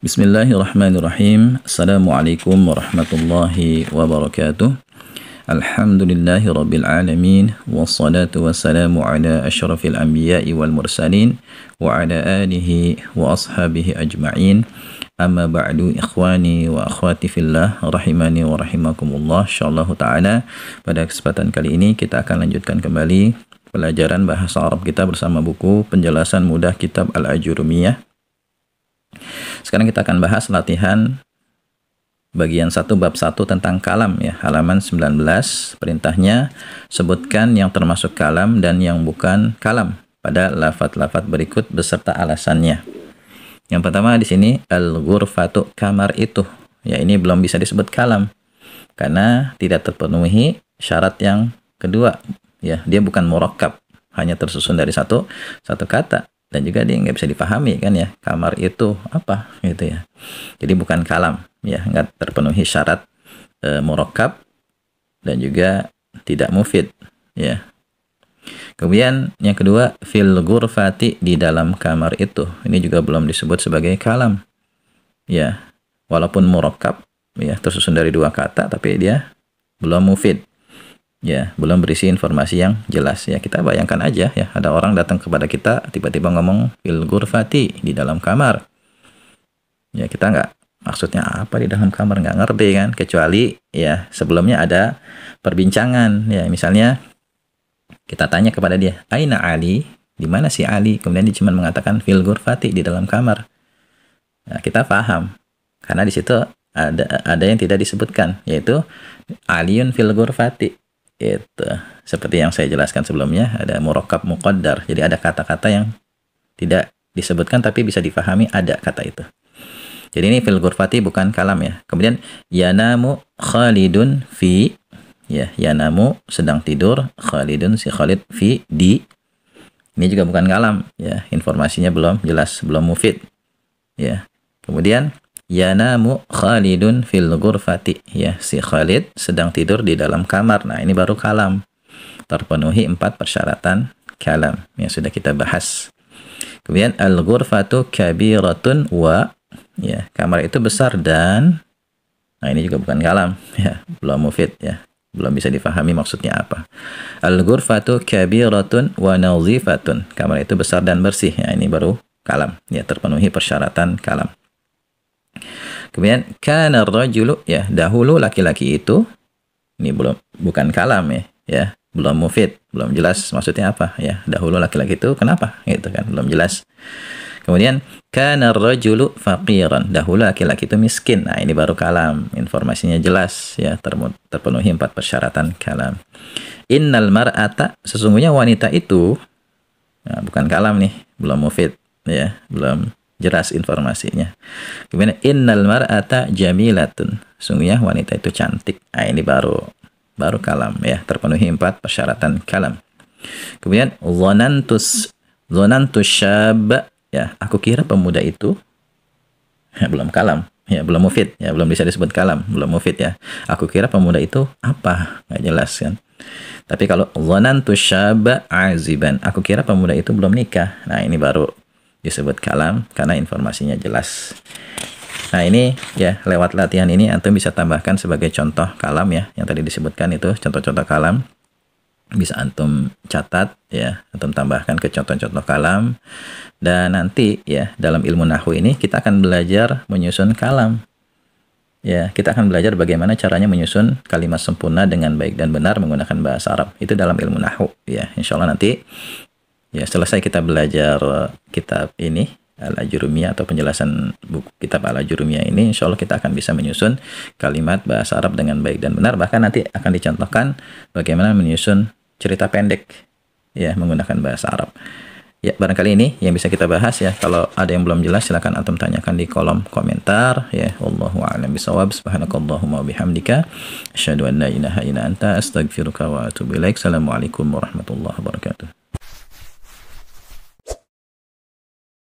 Bismillahirrahmanirrahim. Assalamualaikum warahmatullahi wabarakatuh. Alhamdulillahi rabbil alamin. Wassalatu wassalamu ala ashrafil anbiya'i wal mursalin wa ala alihi wa ashabihi ajma'in. Amma ba'du, ikhwani wa akhwati fillah, rahimani wa rahimakumullah. Insyaallah ta'ala pada kesempatan kali ini kita akan lanjutkan kembali pelajaran bahasa Arab kita bersama buku Penjelasan Mudah Kitab Al-Ajurumiyah. Sekarang kita akan bahas latihan bagian 1 bab 1 tentang kalam ya, halaman 19. Perintahnya, sebutkan yang termasuk kalam dan yang bukan kalam pada lafaz-lafaz berikut beserta alasannya. Yang pertama di sini al-ghurfatu, kamar itu. Ya, ini belum bisa disebut kalam karena tidak terpenuhi syarat yang kedua. Ya, dia bukan murakkab, hanya tersusun dari satu kata. Dan juga dia nggak bisa dipahami kan ya, kamar itu apa gitu ya. Jadi bukan kalam ya, nggak terpenuhi syarat murakkab dan juga tidak mufid ya. Kemudian yang kedua, fil ghurfati, di dalam kamar itu. Ini juga belum disebut sebagai kalam ya, walaupun murakkab ya, tersusun dari 2 kata, tapi dia belum mufid ya, belum berisi informasi yang jelas ya. Kita bayangkan aja ya, ada orang datang kepada kita tiba-tiba ngomong fil ghurfati, di dalam kamar ya, kita nggak, maksudnya apa di dalam kamar, nggak ngerti kan, kecuali ya sebelumnya ada perbincangan ya. Misalnya kita tanya kepada dia, aina Ali, di mana si Ali, kemudian dia cuma mengatakan fil ghurfati, di dalam kamar. Nah, kita paham karena di situ ada yang tidak disebutkan, yaitu Aliun fil ghurfati. Itu seperti yang saya jelaskan sebelumnya, ada murakkab muqaddar, jadi ada kata-kata yang tidak disebutkan tapi bisa difahami ada kata itu. Jadi ini fil ghurfati bukan kalam ya. Kemudian yanamu Khalidun fi, ya, yanamu sedang tidur, Khalidun si Khalid fi, di. Ini juga bukan kalam ya, informasinya belum jelas, belum mufid ya. Kemudian yanamu Khalidun fil ghurfati, ya, si Khalid sedang tidur di dalam kamar. Nah, ini baru kalam, terpenuhi 4 persyaratan kalam yang sudah kita bahas. Kemudian al-ghurfatu kabiratun wa, ya, kamar itu besar dan, nah ini juga bukan kalam ya, belum mufid ya, belum bisa difahami maksudnya apa. Al-ghurfatu kabiratun wa nazifatun, kamar itu besar dan bersih ya, ini baru kalam ya, terpenuhi persyaratan kalam. Kemudian kana ar-rajulu, ya, dahulu laki-laki itu. Ini bukan kalam ya, belum mufid, belum jelas maksudnya apa ya. Dahulu laki-laki itu kenapa gitu kan, belum jelas. Kemudian kana ar-rajulu faqiran, dahulu laki-laki itu miskin. Nah, ini baru kalam, informasinya jelas ya, terpenuhi 4 persyaratan kalam. Innal mar'ata, sesungguhnya wanita itu. Nah, bukan kalam nih, belum mufid ya, belum jelas informasinya. Kemudian innal mar'ata jamilatun, sungguhnya wanita itu cantik. Nah, ini baru kalam ya, terpenuhi 4 persyaratan kalam. Kemudian zonantus syab, ya, aku kira pemuda itu ya, belum kalam ya, belum mufid ya, belum bisa disebut kalam, belum mufid ya. Aku kira pemuda itu apa, nggak jelas kan. Tapi kalau zonantus syab aziban, aku kira pemuda itu belum nikah. Nah, ini baru disebut kalam karena informasinya jelas. Nah, ini ya, lewat latihan ini antum bisa tambahkan sebagai contoh kalam ya, yang tadi disebutkan itu contoh-contoh kalam, bisa antum catat ya, antum tambahkan ke contoh-contoh kalam. Dan nanti ya, dalam ilmu nahwu ini kita akan belajar menyusun kalam ya, kita akan belajar bagaimana caranya menyusun kalimat sempurna dengan baik dan benar menggunakan bahasa Arab. Itu dalam ilmu nahwu ya. Insyaallah nanti ya, selesai kita belajar kitab ini Al-Ajurumiyah, atau penjelasan buku kitab Al-Ajurumiyah ini, insya Allah kita akan bisa menyusun kalimat bahasa Arab dengan baik dan benar. Bahkan nanti akan dicontohkan bagaimana menyusun cerita pendek ya, menggunakan bahasa Arab. Ya, barangkali ini yang bisa kita bahas ya. Kalau ada yang belum jelas, silakan antum tanyakan di kolom komentar ya. Wallahu a'lam bishawab. Subhanakallahumma wa bihamdika asyhadu an la ilaha illa anta astaghfiruka wa atubu ilaik. Assalamualaikum warahmatullahi wabarakatuh.